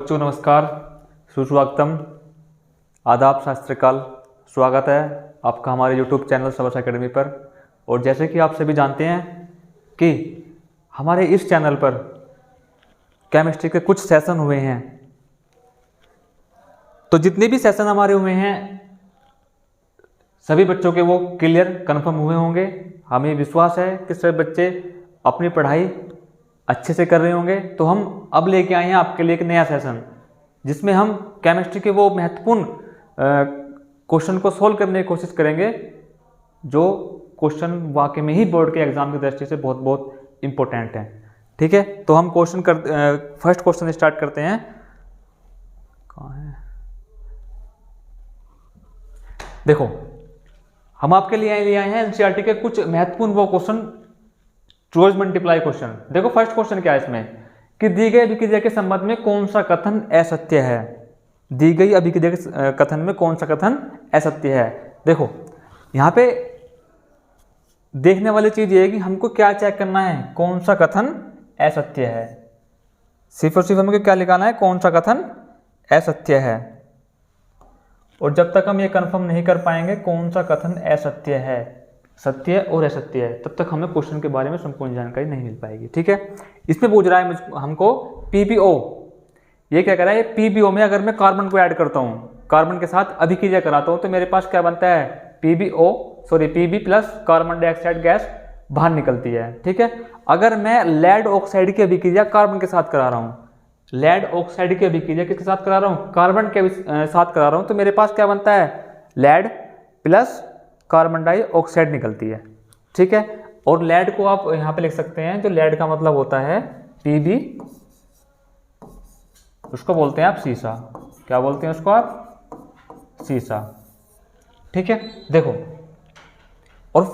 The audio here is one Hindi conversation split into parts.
बच्चों नमस्कार, सुस्वागतम, आदाब, सत श्री अकाल। स्वागत है आपका हमारे YouTube चैनल सबस एकेडमी पर। और जैसे कि आप सभी जानते हैं कि हमारे इस चैनल पर केमिस्ट्री के कुछ सेशन हुए हैं, तो जितने भी सेशन हमारे हुए हैं सभी बच्चों के वो क्लियर कंफर्म हुए होंगे। हमें विश्वास है कि सभी बच्चे अपनी पढ़ाई अच्छे से कर रहे होंगे। तो हम अब लेके आए हैं आपके लिए एक नया सेशन, जिसमें हम केमिस्ट्री के वो महत्वपूर्ण क्वेश्चन को सोल्व करने की कोशिश करेंगे, जो क्वेश्चन वाकई में ही बोर्ड के एग्जाम की दृष्टि से बहुत बहुत इम्पोर्टेंट है। ठीक है, तो हम फर्स्ट क्वेश्चन स्टार्ट करते हैं। कहाँ है? देखो, हम आपके लिए आए हैं एनसीईआरटी के कुछ महत्वपूर्ण वो क्वेश्चन, चॉइस मल्टीप्लाई क्वेश्चन। देखो फर्स्ट क्वेश्चन क्या है इसमें कि दी गई अभिक्रिया के संबंध में कौन सा कथन असत्य है। दी गई अभिक्रिया के कथन में कौन सा कथन असत्य है। देखो यहाँ पे देखने वाली चीज ये है कि हमको क्या चेक करना है, कौन सा कथन असत्य है। सिर्फ और सिर्फ हमको क्या लिखाना है, कौन सा कथन असत्य है। और जब तक हम ये कंफर्म नहीं कर पाएंगे कौन सा कथन असत्य है, सत्य और असत्य है, तब तक हमें क्वेश्चन के बारे में संपूर्ण जानकारी नहीं मिल पाएगी। ठीक है, इसमें पूछ रहा है हमको पीबीओ। ये क्या कह रहा है, पीबीओ में अगर मैं कार्बन को ऐड करता हूँ, कार्बन के साथ अभिक्रिया कराता हूँ, तो मेरे पास क्या बनता है, PB plus carbon dioxide gas बाहर निकलती है। ठीक है, अगर मैं लेड ऑक्साइड की अभिक्रिया कार्बन के साथ करा रहा हूँ, लेड ऑक्साइड की अभिक्रिया किसके साथ करा रहा हूँ, कार्बन के साथ करा रहा हूँ, तो मेरे पास क्या बनता है, लेड प्लस कार्बन डाइऑक्साइड निकलती है। ठीक है, और लेड को आप यहाँ पे लिख सकते हैं, जो लेड का मतलब होता है पीबी, उसको बोलते हैं आप सीसा। क्या बोलते हैं उसको आप, सीसा। ठीक है, देखो और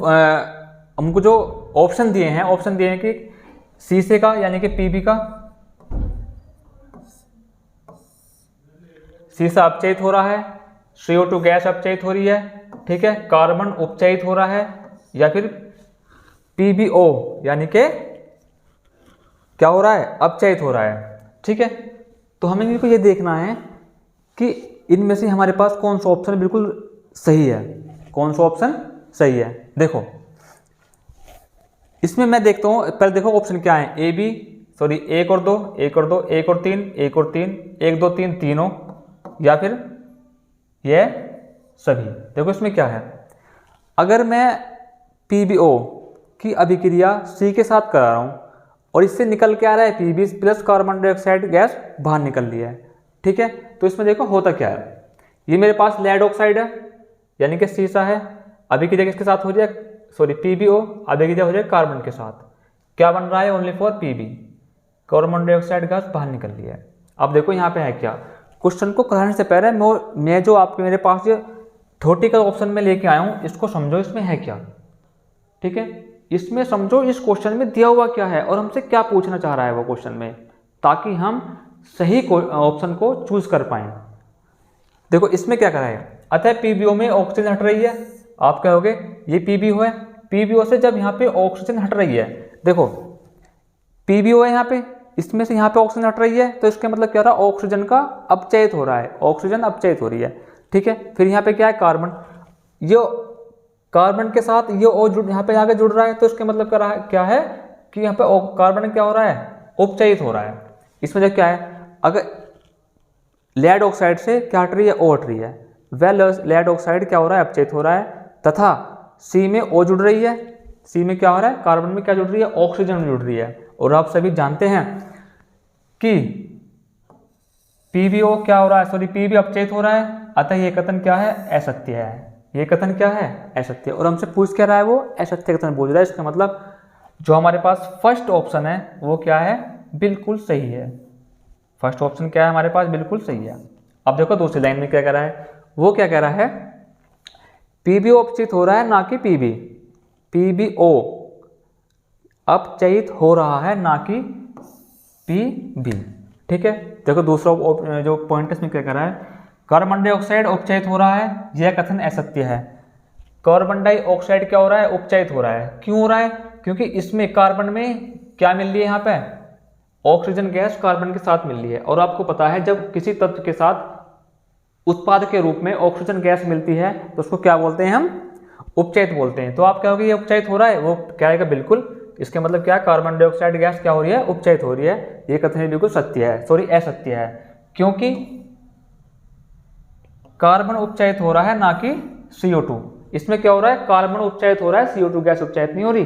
हमको जो ऑप्शन दिए हैं कि सीसे का यानी कि पीबी का सीसा अपचयित हो रहा है, CO2 गैस अपचयित हो रही है, ठीक है, कार्बन उपचयित हो रहा है, या फिर PbO यानी कि क्या हो रहा है, अपचयित हो रहा है। ठीक है, तो हमें इनको ये देखना है कि इनमें से हमारे पास कौन सा ऑप्शन बिल्कुल सही है, कौन सा ऑप्शन सही है। देखो इसमें मैं देखता हूं, पहले देखो ऑप्शन क्या है, एक और दो, एक और दो, एक और तीन, एक और तीन, एक दो तीन, तीनों, या फिर ये सभी। देखो इसमें क्या है, अगर मैं पीबीओ की अभिक्रिया सी के साथ करा रहा हूँ और इससे निकल के आ रहा है PB plus carbon dioxide gas बाहर निकल रही है। ठीक है, तो इसमें देखो होता क्या है, ये मेरे पास लेड ऑक्साइड है यानी कि सीसा है, अभिक्रिया किसके साथ हो जाए, पीबीओ अभिक्रिया हो जाए कार्बन के साथ, क्या बन रहा है, only for PB, carbon dioxide gas बाहर निकल रही है। अब देखो यहाँ पे है क्या, क्वेश्चन को कराने से पहले मैं जो आपके मेरे पास ये थ्योरेटिकल ऑप्शन में लेके आया हूँ, इसको समझो इसमें है क्या। ठीक है, इसमें समझो इस क्वेश्चन में दिया हुआ क्या है और हमसे क्या पूछना चाह रहा है वो क्वेश्चन में, ताकि हम सही ऑप्शन को चूज कर पाए। देखो इसमें क्या करा है, अतः पीबीओ में ऑक्सीजन हट रही है, आप कहोगे ये पीबीओ है, पीबीओ से जब यहाँ पे ऑक्सीजन हट रही है, देखो पीबीओ है यहाँ पे, इसमें से यहाँ पे ऑक्सीजन हट रही है, तो इसका मतलब क्या हो रहा है, ऑक्सीजन का अपचयित हो रहा है, ऑक्सीजन अपचयित हो रही है। ठीक है, फिर यहाँ पे क्या है, कार्बन, ये कार्बन के साथ ये O यहाँ पे आगे जुड़ रहा है, तो इसका मतलब क्या है कि यहाँ पे कार्बन क्या हो रहा है, उपचयित हो रहा है। इसमें जो क्या है, अगर लेड ऑक्साइड से क्या हट रही है, O हट रही है, वह लेड ऑक्साइड क्या हो रहा है, अपचयित हो रहा है, तथा C में O जुड़ रही है, C में क्या हो रहा है, कार्बन में क्या जुड़ रही है, ऑक्सीजन जुड़ रही है। और आप सभी जानते हैं कि पीबीओ क्या हो रहा है, पीबी अपचयित हो रहा है, अतः ये कथन क्या है, असत्य है। ये कथन क्या है, असत्य। और हमसे पूछ क्या रहा है, वो असत्य कथन पूछ रहा है। इसका मतलब जो हमारे पास फर्स्ट ऑप्शन है वो क्या है, बिल्कुल सही है। फर्स्ट ऑप्शन क्या है हमारे पास, बिल्कुल सही है। अब देखो दूसरी लाइन में क्या कह रहा है, वो क्या कह रहा है, पीबीओ अपचयित हो रहा है ना कि पीबी, पीबीओ अपचयित हो रहा है ना कि पीबी। ठीक है, देखो दूसरा जो पॉइंट इसमें क्या कह रहा है, कार्बन डाइऑक्साइड उपचयित हो रहा है, यह कथन असत्य है। कार्बन डाइऑक्साइड क्या हो रहा है, उपचयित हो रहा है। क्यों हो रहा है, क्योंकि इसमें कार्बन में क्या मिल रही है, यहाँ पे ऑक्सीजन गैस कार्बन के साथ मिल रही है, और आपको पता है जब किसी तत्व के साथ उत्पाद के रूप में ऑक्सीजन गैस मिलती है तो उसको क्या बोलते हैं हम, उपचयित बोलते हैं। तो आप कहोगे ये उपचयित हो रहा है, वो क्या है बिल्कुल, इसके मतलब क्या, कार्बन डाइऑक्साइड गैस क्या हो रही है, उपचयित हो रही है। ये कथन बिल्कुल सत्य है, सॉरी असत्य है, क्योंकि कार्बन उपचयित हो रहा है ना कि CO2। इसमें क्या हो रहा है, कार्बन उपचयित हो रहा है, CO2 गैस उपचयित नहीं हो रही।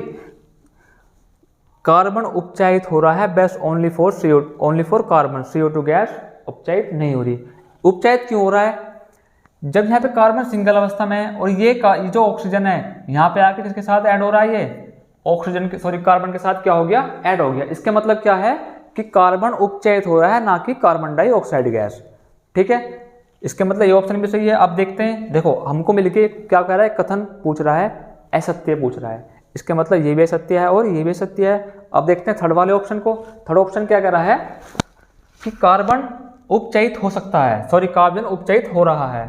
कार्बन उपचयित हो रहा है बस only for carbon, CO2 gas उपचयित नहीं हो रही। उपचयित क्यों हो रहा है, जब यहाँ पे कार्बन सिंगल अवस्था में है और ये जो ऑक्सीजन है यहाँ पे आके किसके साथ ऐड हो रहा है, ये ऑक्सीजन के सॉरी कार्बन के साथ क्या हो गया, ऐड हो गया। इसके मतलब क्या है कि कार्बन उपचयित हो रहा है ना कि कार्बन डाइऑक्साइड गैस। ठीक है, इसके मतलब ये ऑप्शन भी सही है। अब देखते हैं, देखो हमको मिलके क्या कह रहा है, कथन पूछ रहा है, असत्य पूछ रहा है। इसके मतलब ये भी असत्य है और ये भी असत्य है। अब देखते हैं थर्ड वाले ऑप्शन को। थर्ड ऑप्शन क्या कह रहा है कि कार्बन उपचयित हो सकता है, सॉरी कार्बन उपचयित हो रहा है।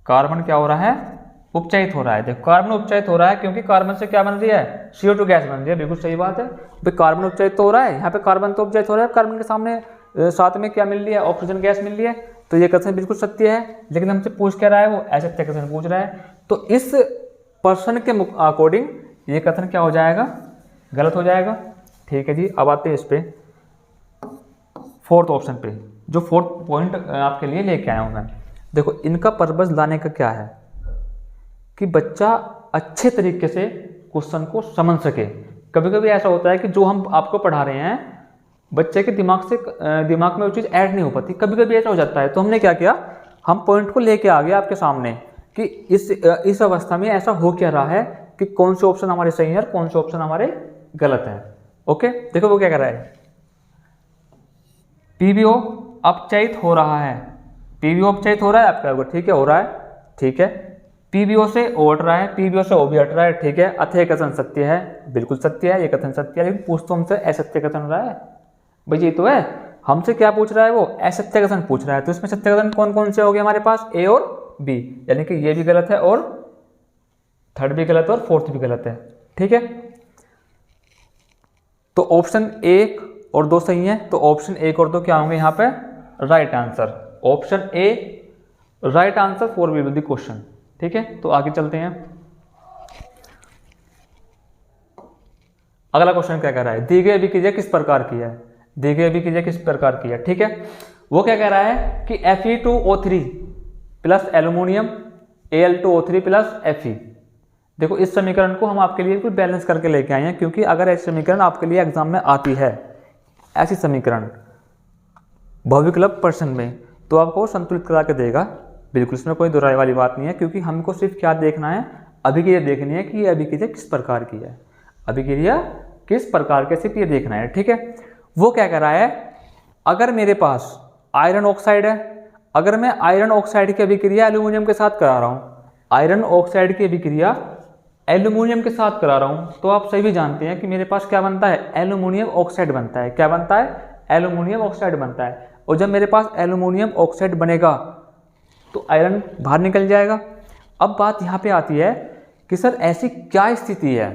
कार्बन क्या हो रहा है, उपचयित हो रहा है। देखो कार्बन उपचयित हो रहा है क्योंकि कार्बन से क्या बन रही है, CO2 गैस बन रही है। बिल्कुल सही बात है भाई, कार्बन उपचयित तो हो रहा है, यहाँ पे कार्बन तो उपचयित हो रहा है, कार्बन के सामने साथ में क्या मिल रही है, ऑक्सीजन गैस मिल रही है। तो ये कथन बिल्कुल सत्य है, लेकिन हमसे पूछ क्या रहा है, वो असत्य कथन पूछ रहा है। तो इस पर्सन के अकॉर्डिंग ये कथन क्या हो जाएगा, गलत हो जाएगा। ठीक है जी, अब आते हैं इस पे फोर्थ ऑप्शन पे, जो फोर्थ पॉइंट आपके लिए लेके आया हूं मैं। देखो इनका पर्पस लाने का क्या है कि बच्चा अच्छे तरीके से क्वेश्चन को समझ सके। कभी कभी ऐसा होता है कि जो हम आपको पढ़ा रहे हैं बच्चे के दिमाग में वो चीज़ ऐड नहीं हो पाती, कभी कभी ऐसा हो जाता है। तो हमने क्या किया, हम पॉइंट को लेके आ गए आपके सामने कि इस अवस्था में ऐसा हो क्या रहा है कि कौन से ऑप्शन हमारे सही है और कौन से ऑप्शन हमारे गलत हैं। ओके, देखो वो क्या कर रहा है, PBO अपचयित हो रहा है, PBO अपचयित हो रहा है आपका, ठीक है हो रहा है, ठीक है। PBO से O हट रहा है, PBO से O भी हट रहा है, ठीक है। अतः कथन सत्य है, बिल्कुल सत्य है, ये कथन सत्य है। लेकिन पूछ तो हमसे असत्य कथन रहा है भाई, ये तो है हमसे क्या पूछ रहा है, वो असत्य कथन पूछ रहा है। तो इसमें सत्य कथन कौन कौन से हो गए हमारे पास, A और B, यानी कि ये भी गलत है और थर्ड भी गलत है और फोर्थ भी गलत है। ठीक है, तो ऑप्शन 1 और 2 सही है। तो ऑप्शन 1 और 2 क्या होंगे यहाँ पे, right answer. Option A right answer for we will the question. ठीक है, तो आगे चलते हैं। अगला क्वेश्चन क्या कह रहा है, दी गई अभिक्रिया किस प्रकार की है, दी गई अभिक्रिया किस प्रकार की है। ठीक है, वो क्या कह रहा है कि Fe2O3 plus aluminium Al2O3 plus Fe। देखो इस समीकरण को हम आपके लिए कुछ बैलेंस करके लेके आए हैं, क्योंकि अगर ऐसी समीकरण आपके लिए एग्जाम में आती है, ऐसी समीकरण बहुविकल्प प्रश्न में, तो आपको संतुलित करा के देगा। बिल्कुल इसमें कोई दोहराई वाली बात नहीं है, क्योंकि हमको सिर्फ क्या देखना है, अभिक्रिया देखनी है कि ये अभिक्रिया किस प्रकार की है, अभिक्रिया किस प्रकार के, सिर्फ ये देखना है। ठीक है, वो क्या कह रहा है, अगर मेरे पास आयरन ऑक्साइड है, अगर मैं आयरन ऑक्साइड की अभिक्रिया एल्यूमिनियम के साथ करा रहा हूँ, आयरन ऑक्साइड की अभिक्रिया एल्यूमिनियम के साथ करा रहा हूँ, तो आप सभी जानते हैं कि मेरे पास क्या बनता है, एल्यूमिनियम ऑक्साइड बनता है। क्या बनता है, एल्यूमिनियम ऑक्साइड बनता है। और जब मेरे पास एल्यूमिनियम ऑक्साइड बनेगा तो आयरन बाहर निकल जाएगा। अब बात यहाँ पे आती है कि सर ऐसी क्या स्थिति है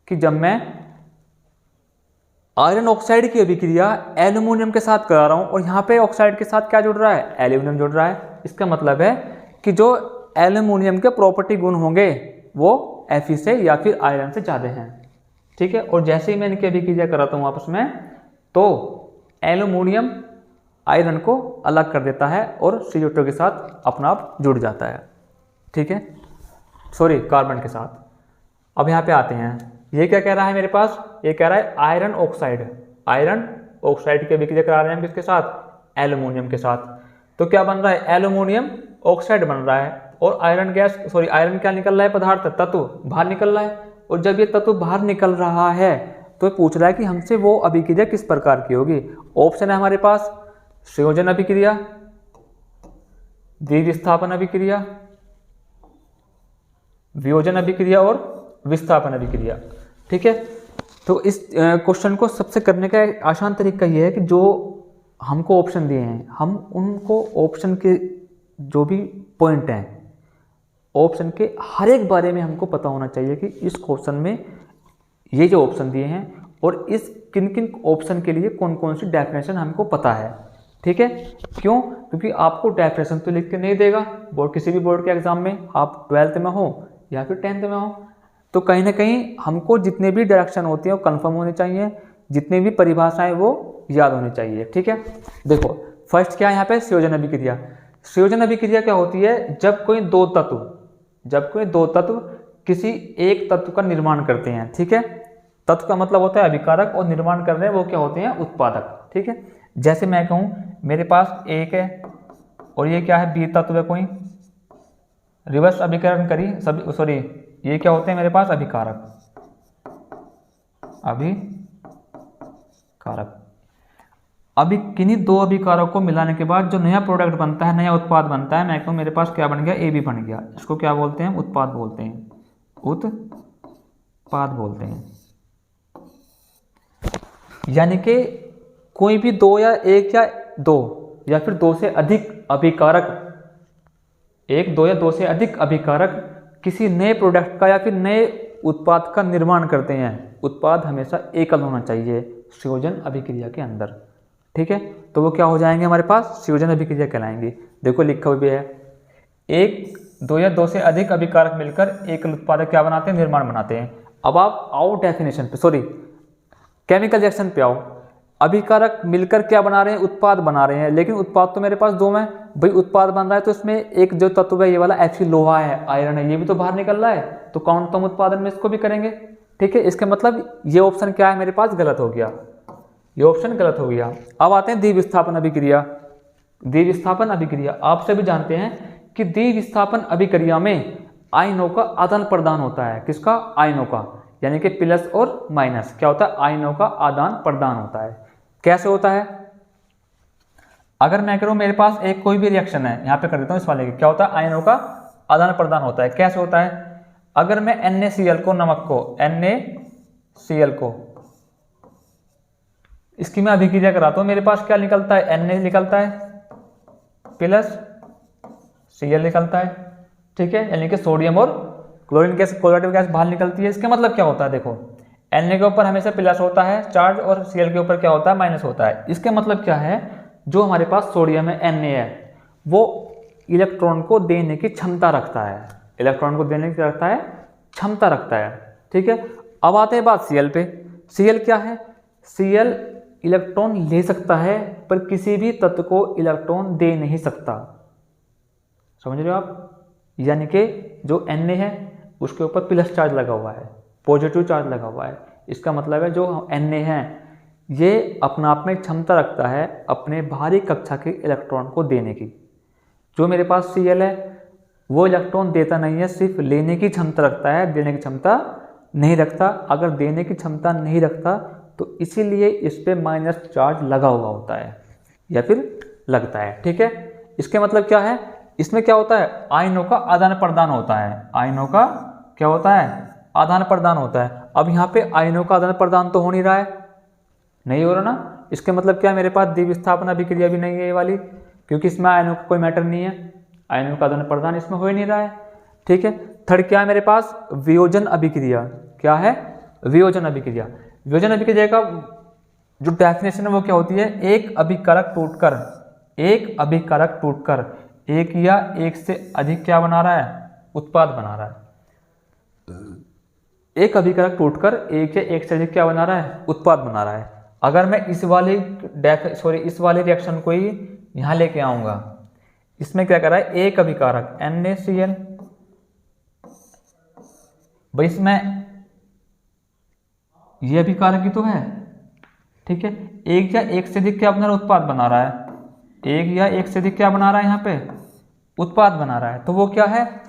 कि जब मैं आयरन ऑक्साइड की अभिक्रिया एल्यूमिनियम के साथ करा रहा हूँ और यहाँ पे ऑक्साइड के साथ क्या जुड़ रहा है, एल्यूमिनियम जुड़ रहा है। इसका मतलब है कि जो एल्यूमिनियम के प्रॉपर्टी गुण होंगे वो Fe से या फिर आयरन से ज़्यादा हैं। ठीक है, और जैसे ही मैं इनकी अभिक्रिया कराता हूँ आपस में, तो एल्यूमिनियम आयरन को अलग कर देता है और CO2 के साथ अपना आप जुड़ जाता है। ठीक है, सॉरी कार्बन के साथ। अब यहाँ पे आते हैं, ये क्या कह रहा है मेरे पास, ये कह रहा है आयरन ऑक्साइड की अभिक्रिया करा रहे हैं हम किसके साथ, एल्यूमिनियम के साथ। तो क्या बन रहा है, एल्यूमिनियम ऑक्साइड बन रहा है और आयरन क्या निकल रहा है, पदार्थ तत्व बाहर निकल रहा है। और जब ये तत्व बाहर निकल रहा है तो पूछ रहा है कि हमसे वो अभिक्रिया किस प्रकार की होगी। ऑप्शन है हमारे पास संयोजन अभिक्रिया, द्विविस्थापन अभिक्रिया, वियोजन अभिक्रिया और विस्थापन अभिक्रिया। ठीक है, तो इस क्वेश्चन को सबसे करने का आसान तरीका ये है कि जो हमको ऑप्शन दिए हैं, हम उनको ऑप्शन के जो भी पॉइंट हैं, ऑप्शन के हर एक बारे में हमको पता होना चाहिए कि इस क्वेश्चन में ये जो ऑप्शन दिए हैं और इस किन किन ऑप्शन के लिए कौन कौन सी डेफिनेशन हमको पता है। ठीक है, क्यों? क्योंकि आपको डेफिनेशन तो लिख के नहीं देगा बोर्ड, किसी भी बोर्ड के एग्जाम में, आप 12th में हो या फिर 10th में हो, तो कहीं ना कहीं हमको जितने भी डायरेक्शन होती है वो कंफर्म होनी चाहिए, जितनी भी परिभाषाएं वो याद होनी चाहिए। ठीक है, देखो फर्स्ट क्या है यहाँ पे, संयोजन अभिक्रिया। संयोजन अभिक्रिया क्या होती है? जब कोई दो तत्व किसी एक तत्व का निर्माण करते हैं। ठीक है, तत्व का मतलब होता है अभिकारक और निर्माण कर रहे हैं वो क्या होते हैं? उत्पादक। ठीक है, जैसे मैं कहूँ मेरे पास एक है और ये क्या है? बी तत्व है कोई, रिवर्स अभिकरण करी सभी, सॉरी ये क्या होते हैं मेरे पास? अभिकारक। अभी किन्हीं दो अभिकारक को मिलाने के बाद जो नया प्रोडक्ट बनता है, नया उत्पाद बनता है, मैं कहूँ मेरे पास क्या बन गया? ए बी बन गया। इसको क्या बोलते हैं? उत्पाद बोलते हैं, उत्पाद बोलते हैं। यानी कि कोई भी दो या एक या दो या फिर दो से अधिक अभिकारक, एक दो या दो से अधिक अभिकारक किसी नए प्रोडक्ट का या फिर नए उत्पाद का निर्माण करते हैं। उत्पाद हमेशा एकल होना चाहिए संयोजन अभिक्रिया के अंदर। ठीक है, तो वो क्या हो जाएंगे हमारे पास? संयोजन अभिक्रिया कहलाएंगे। देखो लिखा हुआ भी है, एक दो या दो से अधिक अभिकारक मिलकर एकल उत्पादक क्या बनाते हैं? निर्माण बनाते हैं। अब आप आओ डेफिनेशन पे, सॉरी केमिकल रिएक्शन पे आओ। अभिकारक मिलकर क्या बना रहे हैं? उत्पाद बना रहे हैं, लेकिन उत्पाद तो मेरे पास दो में, भाई उत्पाद बन रहा है तो इसमें एक जो तत्व है ये वाला Fe लोहा है, आयरन है, ये भी तो बाहर निकल रहा है, तो कौन उत्पादन में इसको भी करेंगे। ठीक है, इसका मतलब ये ऑप्शन क्या है मेरे पास? गलत हो गया, ये ऑप्शन गलत हो गया। अब आते हैं द्विविस्थापन अभिक्रिया। द्विविस्थापन अभिक्रिया आप सभी जानते हैं कि द्विविस्थापन अभिक्रिया में आयनों का आदान प्रदान होता है। किसका? आयनों का, यानी कि प्लस और माइनस क्या होता है? आयनों का आदान प्रदान होता है। कैसे होता है? अगर मैं करूं मेरे पास एक कोई भी रिएक्शन है, यहां पे कर देता हूं इस वाले की, क्या होता है? आयनों का आदान प्रदान होता है। कैसे होता है? अगर मैं NaCl को, नमक को, NaCl को, इसकी मैं अभिक्रिया कराता हूं, मेरे पास क्या निकलता है? Na निकलता है प्लस Cl निकलता है। ठीक है, यानी कि सोडियम और क्लोरीन गैस, कोलेटिव गैस बाहर निकलती है। इसका मतलब क्या होता है? देखो Na के ऊपर हमेशा प्लस होता है चार्ज और Cl के ऊपर क्या होता है? माइनस होता है। इसके मतलब क्या है? जो हमारे पास सोडियम है, Na है, वो इलेक्ट्रॉन को देने की क्षमता रखता है, इलेक्ट्रॉन को देने की रखता है, क्षमता रखता है। ठीक है, अब आते हैं बात Cl पे। Cl क्या है? Cl इलेक्ट्रॉन ले सकता है पर किसी भी तत्व को इलेक्ट्रॉन दे नहीं सकता। समझ रहे हो आप? यानी कि जो Na है उसके ऊपर प्लस चार्ज लगा हुआ है, पॉजिटिव चार्ज लगा हुआ है। इसका मतलब है जो Na है ये अपना आप में क्षमता रखता है अपने बाहरी कक्षा के इलेक्ट्रॉन को देने की। जो मेरे पास Cl है वो इलेक्ट्रॉन देता नहीं है, सिर्फ लेने की क्षमता रखता है, देने की क्षमता नहीं रखता। अगर देने की क्षमता नहीं रखता तो इसीलिए इस पे माइनस चार्ज लगा हुआ होता है या फिर लगता है। ठीक है, इसके मतलब क्या है? इसमें क्या होता है? आयनों का आदान प्रदान होता है। आयनों का क्या होता है? आदान प्रदान होता है। अब यहाँ पे आयनों का आदान प्रदान तो हो नहीं रहा है, नहीं हो रहा ना। इसके मतलब क्या है? मेरे पास द्विविस्थापन अभिक्रिया भी नहीं है ये वाली, क्योंकि इसमें आयनों का कोई मैटर नहीं है, आयनों का आदान प्रदान इसमें हो ही नहीं रहा है। ठीक है, थर्ड क्या है मेरे पास? वियोजन अभिक्रिया। क्या है? वियोजन अभिक्रिया। वियोजन अभिक्रिया का जो डेफिनेशन है वो क्या होती है? एक अभिकारक टूटकर एक या एक से अधिक क्या बना रहा है? उत्पाद बना रहा है। एक अभिकारक टूटकर एक या एक से अधिक क्या बना रहा है? उत्पाद बना रहा है। अगर मैं इस वाले रिएक्शन को ही यहां लेके आऊंगा, इसमें क्या कर रहा है? एक अभिकारक NaCl, भाई इसमें ये अभिकारक ही तो है। ठीक है, एक या एक से अधिक क्या बना रहा है? उत्पाद बना रहा है। एक या एक से अधिक क्या बना रहा है? यहाँ पे उत्पाद बना रहा है। तो वो क्या है?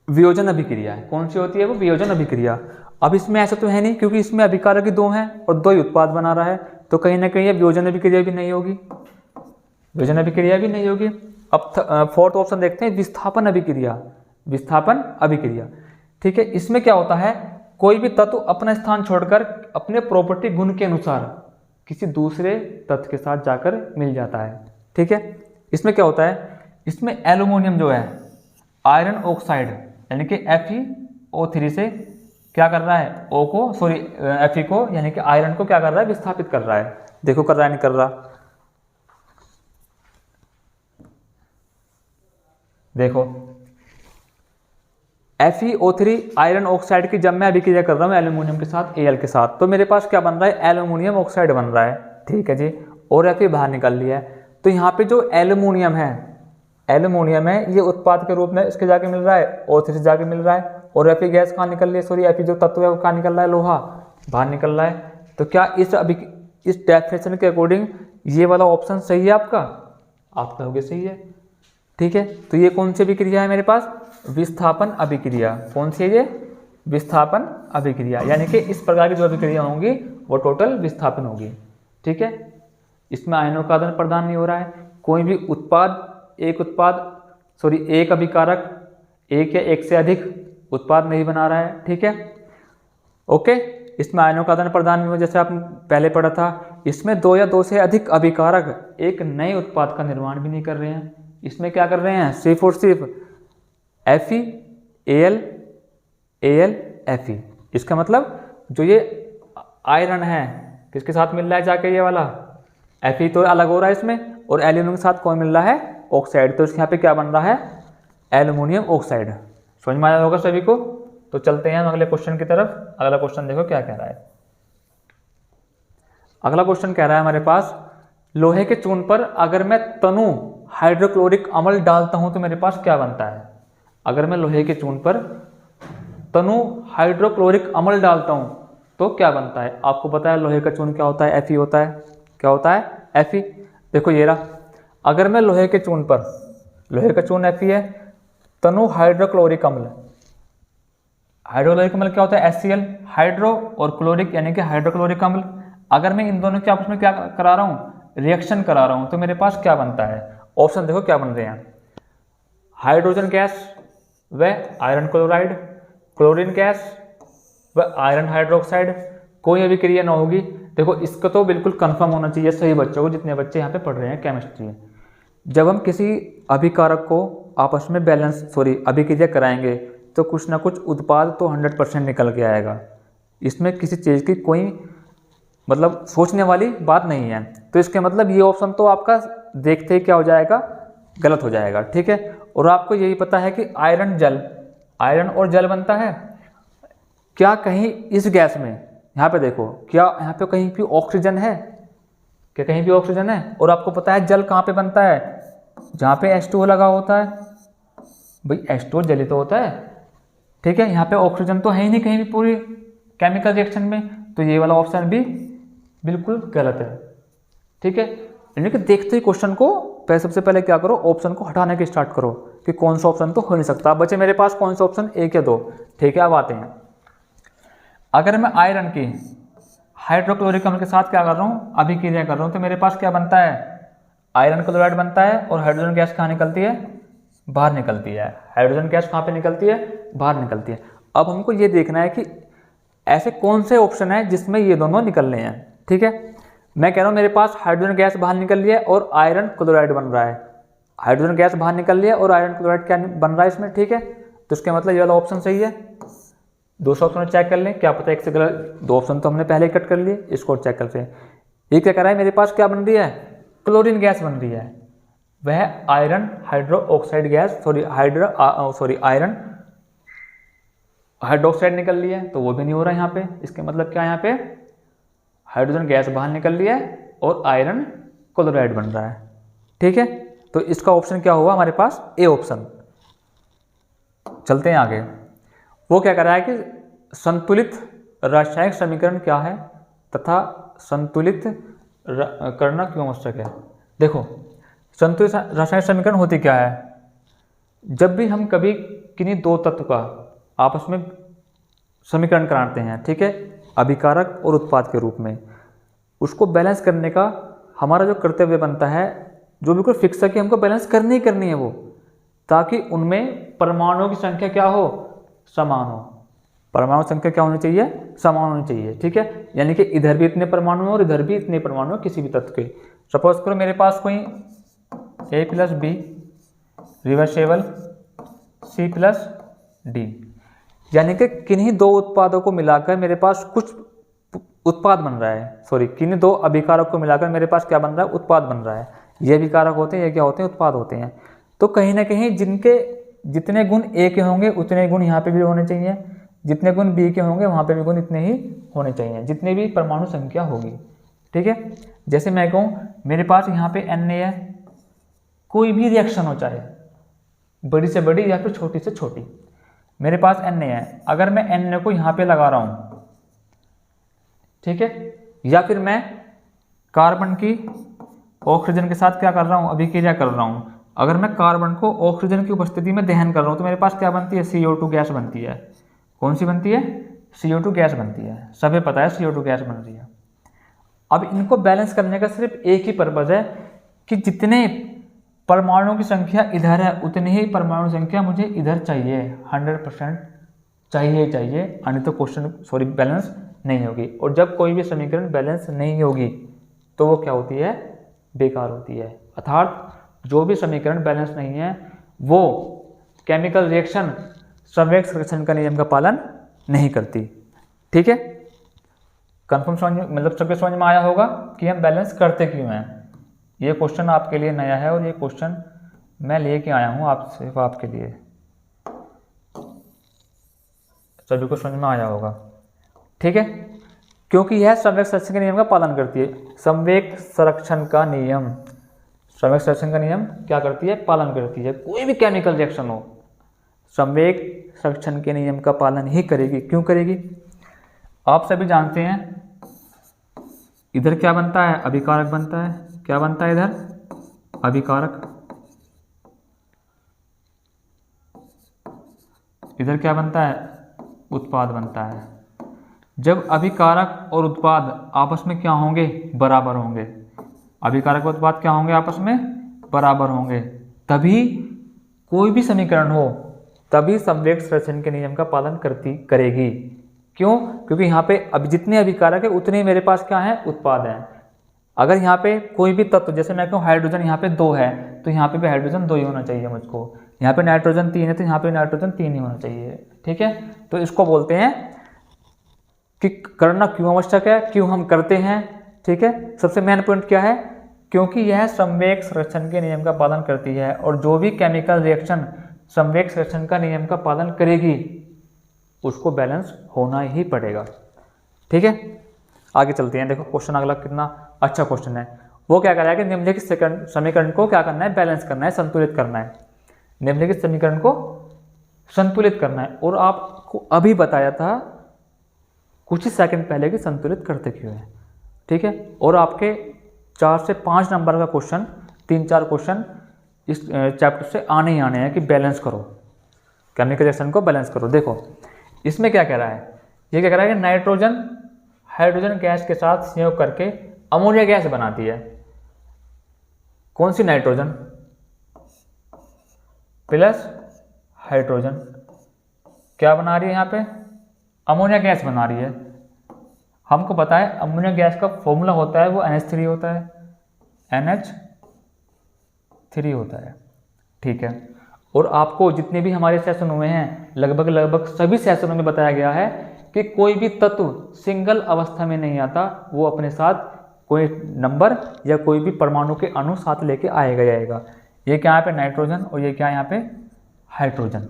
वियोजन अभिक्रिया है। कौन सी होती है वो? वियोजन अभिक्रिया। अब इसमें ऐसा तो है नहीं, क्योंकि इसमें अभिकारक ही दो हैं और दो ही उत्पाद बना रहा है, तो कहीं ना कहीं ये वियोजन अभिक्रिया भी नहीं होगी, वियोजन अभिक्रिया भी नहीं होगी। अब फोर्थ ऑप्शन देखते हैं, विस्थापन अभिक्रिया। विस्थापन अभिक्रिया, ठीक है, इसमें क्या होता है? कोई भी तत्व अपना स्थान छोड़कर अपने प्रॉपर्टी गुण के अनुसार किसी दूसरे तत्व के साथ जाकर मिल जाता है। ठीक है, इसमें क्या होता है? इसमें एल्यूमिनियम जो है आयरन ऑक्साइड यानी कि FeO3 से क्या कर रहा है, ओ को सॉरी Fe को यानी कि आयरन को क्या कर रहा है, विस्थापित कर रहा है। देखो कर रहा है नहीं कर रहा, देखो FeO3 आयरन ऑक्साइड की जब मैं अभिक्रिया कर रहा हूँ एल्यूमिनियम के साथ Al के साथ, तो मेरे पास क्या बन रहा है, एल्यूमिनियम ऑक्साइड बन रहा है, ठीक है जी, और Fe बाहर निकल लिया है। तो यहाँ पे जो एल्यूमिनियम है ये उत्पाद के रूप में इसके जाके मिल रहा है, O3 से जाके मिल रहा है, और Fe गैस कहाँ निकल रही है, सॉरी Fe जो तत्व है वो कहाँ निकल रहा है, लोहा बाहर निकल रहा है। तो क्या इस डेफिनेशन के अकॉर्डिंग ये वाला ऑप्शन सही है आपका, आप कहोगे सही है, ठीक है। तो ये कौन सी अभिक्रिया है मेरे पास, विस्थापन अभिक्रिया। कौन सी है ये, विस्थापन अभिक्रिया, यानी कि इस प्रकार की जो अभिक्रिया होंगी वो टोटल विस्थापन होगी, ठीक है। इसमें आयनों का आदान प्रदान नहीं हो रहा है, कोई भी एक अभिकारक एक या एक से अधिक उत्पाद नहीं बना रहा है, ठीक है, ओके। इसमें आयनों का आदान प्रदान में जैसे आपने पहले पढ़ा था, इसमें 2 या 2 से अधिक अभिकारक एक नए उत्पाद का निर्माण भी नहीं कर रहे हैं। इसमें क्या कर रहे हैं, सिर्फ और सिर्फ Fe Al Al Fe। इसका मतलब जो ये आयरन है किसके साथ मिल रहा है जाके, ये वाला Fe तो अलग हो रहा है इसमें, और एल्यूमिनियम के साथ कौन मिल रहा है, ऑक्साइड। तो इसके यहाँ पे क्या बन रहा है, एल्यूमिनियम ऑक्साइड। समझ में आया होगा सभी को। तो चलते हैं हम अगले क्वेश्चन की तरफ। अगला क्वेश्चन देखो क्या कह रहा है। अगला क्वेश्चन कह रहा है हमारे पास, लोहे के चूर्ण पर अगर मैं तनु हाइड्रोक्लोरिक अम्ल डालता हूं तो मेरे पास क्या बनता है। अगर मैं लोहे के चूर्ण पर तनु हाइड्रोक्लोरिक अम्ल डालता हूं तो क्या बनता है। आपको पता है लोहे का चूर्ण क्या होता है, Fe होता है। क्या होता है, Fe। देखो ये रहा, अगर मैं लोहे के चूर्ण पर, लोहे का चूर्ण Fe है, तनु हाइड्रोक्लोरिक अम्ल, हाइड्रोक्लोरिक अम्ल क्या होता है, HCl, हाइड्रो और क्लोरिक यानी कि हाइड्रोक्लोरिक अम्ल। अगर मैं इन दोनों के आपस में क्या करा रहा हूँ, रिएक्शन करा रहा हूँ, तो मेरे पास क्या बनता है। ऑप्शन देखो क्या बन रहे हैं, हाइड्रोजन गैस व आयरन क्लोराइड, क्लोरीन गैस व आयरन हाइड्रोक्साइड। कोई अभिक्रिया ना होगी। देखो इसका तो बिल्कुल कंफर्म होना चाहिए सही बच्चों को, जितने बच्चे यहाँ पे पढ़ रहे हैं केमिस्ट्री। जब हम किसी अभिकारक को आपस में अभिक्रिया कराएंगे तो कुछ ना कुछ उत्पाद तो 100% निकल के आएगा। इसमें किसी चीज़ की कोई मतलब सोचने वाली बात नहीं है। तो इसके मतलब ये ऑप्शन तो आपका देखते ही क्या हो जाएगा, गलत हो जाएगा, ठीक है। और आपको यही पता है कि आयरन और जल बनता है। क्या कहीं इस गैस में, यहाँ पे देखो, क्या यहाँ पे कहीं भी ऑक्सीजन है, क्या कहीं भी ऑक्सीजन है। और आपको पता है जल कहाँ पे बनता है, जहाँ पे H2O लगा होता है। भाई H2O जल ही तो होता है, ठीक है। यहाँ पे ऑक्सीजन तो है ही नहीं कहीं भी पूरी केमिकल रिएक्शन में। तो ये वाला ऑप्शन भी बिल्कुल गलत है, ठीक है। यानी कि देखते ही क्वेश्चन को सबसे पहले क्या करो, ऑप्शन को हटाने की स्टार्ट करो कि कौन सा ऑप्शन तो हो नहीं सकता। बचे मेरे पास कौन सा ऑप्शन, 1 या 2, ठीक है। अब आते हैं, अगर मैं आयरन की हाइड्रोक्लोरिक अम्ल के साथ क्या कर रहा हूँ, अभिक्रिया कर रहा हूँ, तो मेरे पास क्या बनता है, आयरन क्लोराइड बनता है। और हाइड्रोजन गैस कहाँ निकलती है, बाहर निकलती है। हाइड्रोजन गैस कहाँ पे निकलती है, बाहर निकलती है। अब हमको ये देखना है कि ऐसे कौन से ऑप्शन है जिसमें ये दोनों निकल रहे हैं, ठीक है। मैं कह रहा हूँ मेरे पास हाइड्रोजन गैस बाहर निकल रही है और आयरन क्लोराइड बन रहा है। हाइड्रोजन गैस बाहर निकल रही है और आयरन क्लोराइड क्या बन रहा है इसमें, ठीक है। तो इसका मतलब ये वाला ऑप्शन सही है। दूसरा ऑप्शन चेक कर लें, क्या पता एक से गलत, 2 ऑप्शन तो हमने पहले ही कट कर लिए, इसको चेक करते हैं। ये क्या कर रहा है, मेरे पास क्या बन रही है, क्लोरीन गैस बन रही है। वह iron hydro oxide gas iron hydroxide निकल रही है, तो वो भी नहीं हो रहा है यहाँ पे। इसके मतलब क्या है, यहाँ पे हाइड्रोजन गैस बाहर निकल रही है और आयरन क्लोराइड बन रहा है, ठीक है। तो इसका ऑप्शन क्या हुआ हमारे पास, ए ऑप्शन। चलते हैं आगे। वो क्या कर रहा है कि संतुलित रासायनिक समीकरण क्या है तथा संतुलित करना क्यों आवश्यक है। देखो संतुलित रासायनिक समीकरण होती क्या है, जब भी हम कभी किन्हीं 2 तत्व का आपस में समीकरण कराते हैं, ठीक है, अभिकारक और उत्पाद के रूप में, उसको बैलेंस करने का हमारा जो कर्तव्य बनता है, जो बिल्कुल फिक्स है कि हमको बैलेंस करनी ही करनी है वो, ताकि उनमें परमाणुओं की संख्या क्या हो, समान हो। परमाणु संख्या क्या होनी चाहिए, समान होनी चाहिए, ठीक है। यानी कि इधर भी इतने परमाणु और इधर भी इतने परमाणु किसी भी तत्व के। सपोज करो मेरे पास कोई A+B रिवर्सेबल C+D, यानी कि किन्हीं दो उत्पादों को मिलाकर मेरे पास कुछ उत्पाद बन रहा है, सॉरी किन्हीं दो अभिकारक को मिलाकर मेरे पास क्या बन रहा है, उत्पाद बन रहा है। ये अभिकारक होते हैं, ये क्या होते हैं, उत्पाद होते हैं। तो कहीं ना कहीं जिनके जितने गुण ए के होंगे उतने गुण यहाँ पे भी होने चाहिए, जितने गुण बी के होंगे वहाँ पे भी गुण इतने ही होने चाहिए, जितनी भी परमाणु संख्या होगी। ठीक है, जैसे मैं कहूँ मेरे पास यहाँ पे Na है, कोई भी रिएक्शन हो, चाहे बड़ी से बड़ी या फिर छोटी से छोटी, मेरे पास Na है। अगर मैं Na को यहाँ पे लगा रहा हूँ, ठीक है, या फिर मैं कार्बन की ऑक्सीजन के साथ क्या कर रहा हूँ, अभिक्रिया कर रहा हूँ। अगर मैं कार्बन को ऑक्सीजन की उपस्थिति में दहन कर रहा हूँ तो मेरे पास क्या बनती है, CO2 गैस बनती है। कौन सी बनती है, CO2 गैस बनती है। सभी पता है CO2 गैस बन रही है। अब इनको बैलेंस करने का सिर्फ एक ही पर्पज है कि जितने परमाणुओं की संख्या इधर है उतनी ही परमाणु संख्या मुझे इधर चाहिए, 100% चाहिए, अन्य तो क्वेश्चन बैलेंस नहीं होगी। और जब कोई भी समीकरण बैलेंस नहीं होगी तो वो क्या होती है, बेकार होती है। अर्थात जो भी समीकरण बैलेंस नहीं है वो केमिकल रिएक्शन संवेग संरक्षण का नियम का पालन नहीं करती। ठीक है, कंफर्म समझ, मतलब सबके समझ में आया होगा कि हम बैलेंस करते क्यों हैं। ये क्वेश्चन आपके लिए नया है और ये क्वेश्चन मैं लेके आया हूँ सिर्फ आपके लिए, सभी को समझ में आया होगा। ठीक है, क्योंकि यह संवेग संरक्षण के नियम का पालन करती है। संवेग संरक्षण का नियम, संवेग संरक्षण का नियम क्या करती है, पालन करती है। कोई भी केमिकल रिएक्शन हो संवेग संरक्षण के नियम का पालन ही करेगी। क्यों करेगी, आप सभी जानते हैं इधर क्या बनता है, अभिकारक बनता है। क्या बनता है इधर, अभिकारक। इधर क्या बनता है, उत्पाद बनता है। जब अभिकारक और उत्पाद आपस में क्या होंगे, बराबर होंगे, अभिकारक और उत्पाद क्या होंगे, आपस में बराबर होंगे, तभी कोई भी समीकरण हो, तभी संवेग संरक्षण के नियम का पालन करेगी। क्यों, क्योंकि यहाँ पे अब जितने अभिकारक है उतने मेरे पास क्या है, उत्पाद हैं। अगर यहाँ पे कोई भी तत्व, जैसे मैं कहूँ हाइड्रोजन यहाँ पे 2 है तो यहाँ पे भी हाइड्रोजन 2 ही होना चाहिए मुझको। यहाँ पे नाइट्रोजन 3 है तो यहाँ पे नाइट्रोजन 3 ही होना चाहिए। ठीक है, तो इसको बोलते हैं कि करना क्यों आवश्यक है, क्यों हम करते हैं। ठीक है, सबसे मेन पॉइंट क्या है, क्योंकि यह संवेग संरक्षण के नियम का पालन करती है और जो भी केमिकल रिएक्शन संवेग संरक्षण का नियम का पालन करेगी उसको बैलेंस होना ही पड़ेगा। ठीक है, आगे चलते हैं। देखो क्वेश्चन अगला कितना अच्छा क्वेश्चन है। वो क्या कर रहा है कि निम्नलिखित समीकरण को क्या करना है, बैलेंस करना है, संतुलित करना है। निम्नलिखित समीकरण को संतुलित करना है। और आपको अभी बताया था कुछ ही सेकंड पहले कि संतुलित करते क्यों है। ठीक है, और आपके 4 से 5 नंबर का क्वेश्चन, 3-4 क्वेश्चन इस चैप्टर से आने ही आने हैं कि बैलेंस करो, केमिकल रिएक्शन को बैलेंस करो। देखो इसमें क्या कह रहा है, ये क्या कह रहा है कि नाइट्रोजन हाइड्रोजन गैस के साथ संयोग करके अमोनिया गैस बनाती है। कौन सी, नाइट्रोजन प्लस हाइड्रोजन क्या बना रही है, यहाँ पे अमोनिया गैस बना रही है। हमको पता है अमोनिया गैस का फॉर्मूला होता है वो NH3 होता है, NH3 होता है। ठीक है, और आपको जितने भी हमारे सेशनों में हैं लगभग सभी सेशनों में बताया गया है कि कोई भी तत्व सिंगल अवस्था में नहीं आता, वो अपने साथ कोई नंबर या कोई भी परमाणु के अणु साथ लेके आएगा। ये क्या यहाँ पे नाइट्रोजन और ये क्या यहाँ पे हाइड्रोजन।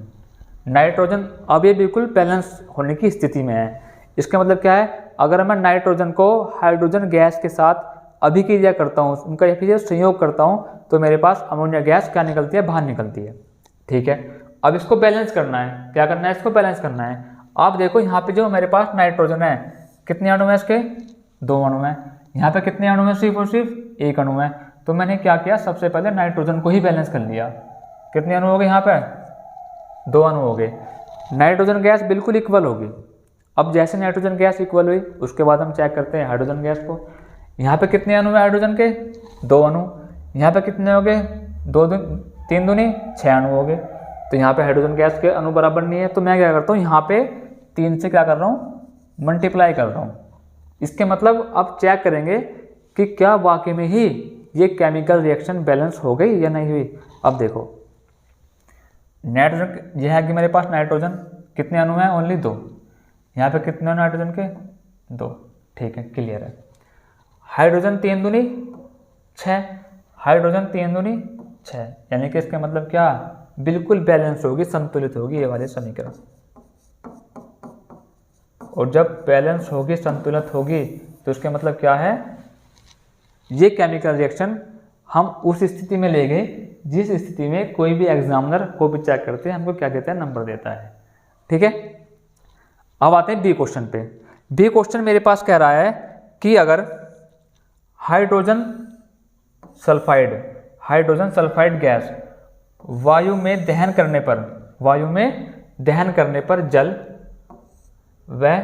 नाइट्रोजन अब ये बिल्कुल बैलेंस होने की स्थिति में है। इसका मतलब क्या है, अगर मैं नाइट्रोजन को हाइड्रोजन गैस के साथ अभिक्रिया करता हूँ, उनका एक संयोग करता हूँ, तो मेरे पास अमोनिया गैस क्या निकलती है, बाहर निकलती है। ठीक है, अब इसको बैलेंस करना है। क्या करना है, इसको बैलेंस करना है। आप देखो यहाँ पे जो मेरे पास नाइट्रोजन है, कितने अणु है इसके, 2 अणु हैं। यहाँ पे कितने अणु हैं, सिर्फ और सिर्फ 1 अणु है। तो मैंने क्या किया, सबसे पहले नाइट्रोजन को ही बैलेंस कर लिया। कितने अणु हो गए यहाँ पे, 2 अणु हो गए। नाइट्रोजन गैस बिल्कुल इक्वल होगी। अब जैसे नाइट्रोजन गैस इक्वल हुई उसके बाद हम चेक करते हैं हाइड्रोजन गैस को। यहाँ पे कितने अणु है हाइड्रोजन के, 2 अणु। यहाँ पे कितने हो गए, 3 दूनी 6 अणु हो गए। तो यहाँ पे हाइड्रोजन गैस के अणु बराबर नहीं है, तो मैं क्या करता हूँ, यहाँ पे 3 से क्या कर रहा हूँ, मल्टीप्लाई कर रहा हूँ। इसके मतलब अब चेक करेंगे कि क्या वाकई में ही ये केमिकल रिएक्शन बैलेंस हो गई या नहीं हुई। अब देखो नाइट्रोजन, यह है कि मेरे पास नाइट्रोजन कितने अणु हैं? ओनली 2। यहाँ पे कितने अणु हाइड्रोजन के? 2। ठीक है, क्लियर है। हाइड्रोजन 3 दूनी 6, हाइड्रोजन 3 दूनी 6, यानी कि इसका मतलब क्या? बिल्कुल बैलेंस होगी, संतुलित होगी ये वाले समीकरण। और जब बैलेंस होगी, संतुलित होगी, तो इसका मतलब क्या है? ये केमिकल रिएक्शन हम उस स्थिति में ले गए जिस स्थिति में कोई भी एग्जामिनर को भी चेक करते हैं हमको क्या देता है? नंबर देता है। ठीक है, अब आते हैं बी क्वेश्चन पे। बी क्वेश्चन मेरे पास कह रहा है कि अगर हाइड्रोजन सल्फाइड गैस वायु में दहन करने पर जल व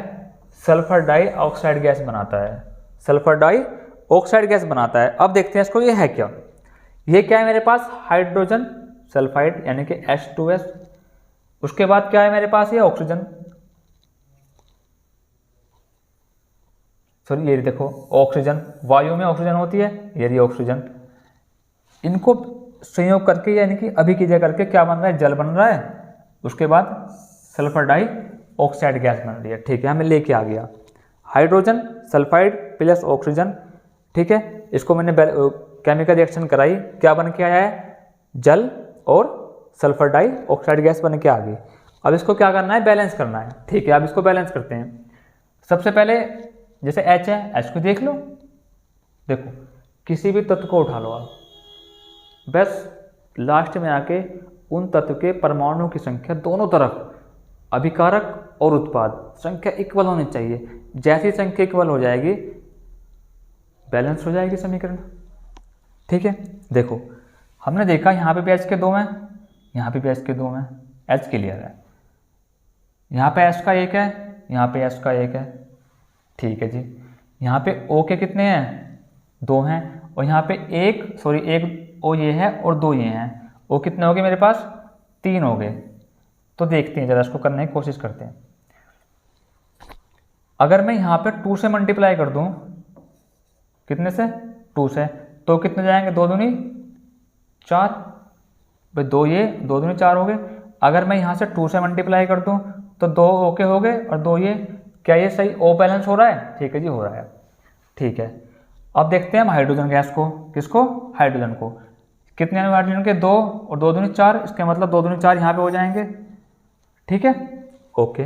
सल्फर डाइऑक्साइड गैस बनाता है। सल्फर डाइऑक्साइड गैस बनाता है। अब देखते हैं इसको, ये है क्या? ये क्या है मेरे पास? हाइड्रोजन सल्फाइड यानी कि H2S। उसके बाद क्या है मेरे पास? ये ऑक्सीजन, सॉरी ये देखो ऑक्सीजन, वायु में ऑक्सीजन होती है, ये ऑक्सीजन। इनको संयोग करके यानी कि अभिक्रिया करके क्या बन रहा है? जल बन रहा है। उसके बाद सल्फर डाइऑक्साइड गैस बन रही है। ठीक है, हमें लेके आ गया हाइड्रोजन सल्फाइड प्लस ऑक्सीजन। ठीक है, इसको मैंने केमिकल रिएक्शन कराई, क्या बन के आया है? जल और सल्फर डाइऑक्साइड गैस बन के आ गई। अब इसको क्या करना है? बैलेंस करना है। ठीक है, अब इसको बैलेंस करते हैं। सबसे पहले जैसे H है, H को देख लो, देखो किसी भी तत्व को उठा लो आप, बस लास्ट में आके उन तत्व के परमाणुओं की संख्या दोनों तरफ अभिकारक और उत्पाद संख्या इक्वल होनी चाहिए। जैसी संख्या इक्वल हो जाएगी बैलेंस हो जाएगी समीकरण। ठीक है, देखो हमने देखा यहाँ पे भी H के 2 हैं, यहाँ पे भी H के 2 हैं, H क्लियर है। यहाँ पे H का 1 है, यहाँ पे H का 1 है। ठीक है जी, यहाँ पे O के कितने हैं? 2 हैं। और यहाँ पे एक O ये है और 2 ये हैं। O कितने हो गए मेरे पास? 3 हो गए। तो देखते हैं जरा, इसको करने की कोशिश करते हैं। अगर मैं यहाँ पे 2 से मल्टीप्लाई कर दूँ, कितने से? 2 से, तो कितने जाएंगे? 2 दूनी 4, भाई 2 ये 2 दूनी 4 हो गए। अगर मैं यहाँ से 2 से मल्टीप्लाई कर दूँ तो 2 ओके हो गए और 2 ये, क्या ये सही ओ बैलेंस हो रहा है? ठीक है जी, हो रहा है। ठीक है, अब देखते हैं हम हाइड्रोजन गैस को। किसको? हाइड्रोजन को। कितने अणु हाइड्रोजन के? 2 और 2 दूनी 4, इसका मतलब 2 दूनी 4 यहाँ पे हो जाएंगे। ठीक है, ओके।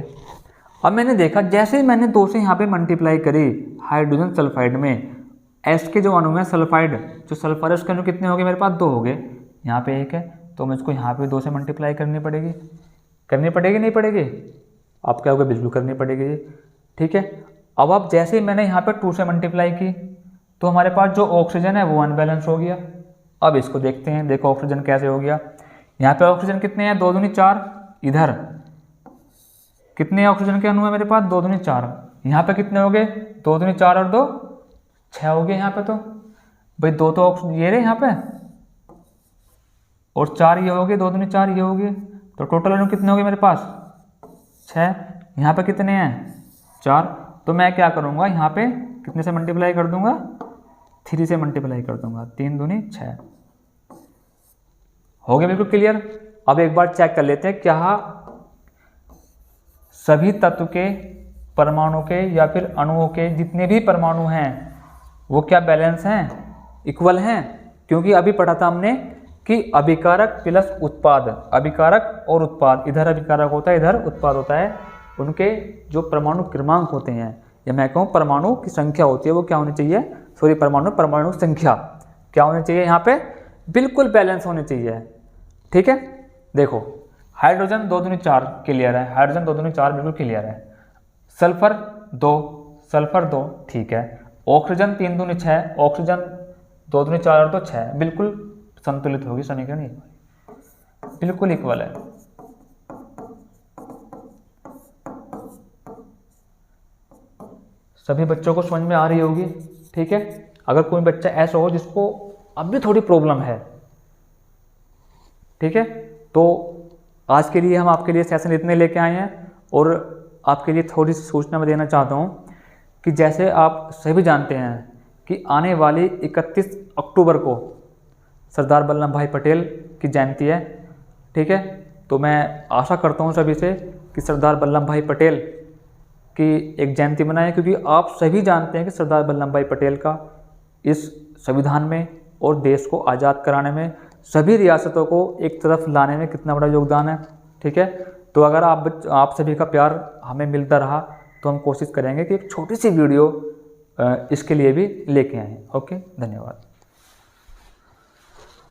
अब मैंने देखा जैसे ही मैंने 2 से यहाँ पे मल्टीप्लाई करी हाइड्रोजन सल्फाइड में, एस के जो अणु हैं सल्फाइड, जो सल्फर है उसके अणु कितने हो गए मेरे पास? 2 हो गए। यहाँ पे 1 है, तो मैं इसको यहाँ पे 2 से मल्टीप्लाई करनी पड़ेगी नहीं पड़ेगी? आप क्या होगा? बिल्कुल करनी पड़ेगी। ठीक है, अब जैसे ही मैंने यहाँ पे 2 से मल्टीप्लाई की तो हमारे पास जो ऑक्सीजन है वो अनबैलेंस हो गया। अब इसको देखते हैं, देखो ऑक्सीजन कैसे हो गया। यहाँ पे ऑक्सीजन कितने हैं? 2 दूनी 4। इधर कितने ऑक्सीजन के अणु है मेरे पास? 2 दूनी 4। यहाँ पे कितने हो गए? 2 दूनी 4 और 2 6 हो गए। यहाँ पे तो भाई 2 तो ऑक्सीजन ये रहे यहाँ पे, और 4 ये हो गए, 2 दूनी 4 ये हो गए, तो टोटल अणु कितने हो गए मेरे पास? 6। यहाँ पे कितने हैं? 4। तो मैं क्या करूँगा? यहाँ पे कितने से मल्टीप्लाई कर दूंगा? 3 से मल्टीप्लाई कर दूंगा। 3 दूनी 6 हो गया, बिल्कुल क्लियर। अब एक बार चेक कर लेते हैं क्या सभी तत्व के परमाणु के या फिर अणुओं के जितने भी परमाणु हैं वो क्या बैलेंस हैं? इक्वल हैं। क्योंकि अभी पढ़ा था हमने कि अभिकारक प्लस उत्पाद, अभिकारक और उत्पाद, इधर अभिकारक होता है इधर उत्पाद होता है, उनके जो परमाणु क्रमांक होते हैं या मैं कहूँ परमाणु की संख्या होती है वो क्या होनी चाहिए? सॉरी, परमाणु संख्या क्या होनी चाहिए? यहाँ पे बिल्कुल बैलेंस होनी चाहिए। ठीक है, देखो हाइड्रोजन 2 दूनी 4 क्लियर है, हाइड्रोजन 2 दूनी 4 बिल्कुल क्लियर है। सल्फर 2 ठीक है। ऑक्सीजन 3 दूनी 6, ऑक्सीजन 2 दूनी 4 और 2 6, बिल्कुल संतुलित होगी समीकरण, बिल्कुल इक्वल है। सभी बच्चों को समझ में आ रही होगी। ठीक है, अगर कोई बच्चा ऐसा हो जिसको अब भी थोड़ी प्रॉब्लम है, ठीक है, तो आज के लिए हम आपके लिए सेशन इतने लेके आए हैं। और आपके लिए थोड़ी सी सूचना मैं देना चाहता हूँ कि जैसे आप सभी जानते हैं कि आने वाली 31 अक्टूबर को सरदार वल्लभ भाई पटेल की जयंती है। ठीक है, तो मैं आशा करता हूँ सभी से कि सरदार वल्लभ भाई पटेल की एक जयंती मनाएं, क्योंकि आप सभी जानते हैं कि सरदार वल्लभ भाई पटेल का इस संविधान में और देश को आज़ाद कराने में, सभी रियासतों को एक तरफ लाने में कितना बड़ा योगदान है। ठीक है, तो अगर आप सभी का प्यार हमें मिलता रहा तो हम कोशिश करेंगे कि एक छोटी सी वीडियो इसके लिए भी लेके आएँ। ओके, धन्यवाद।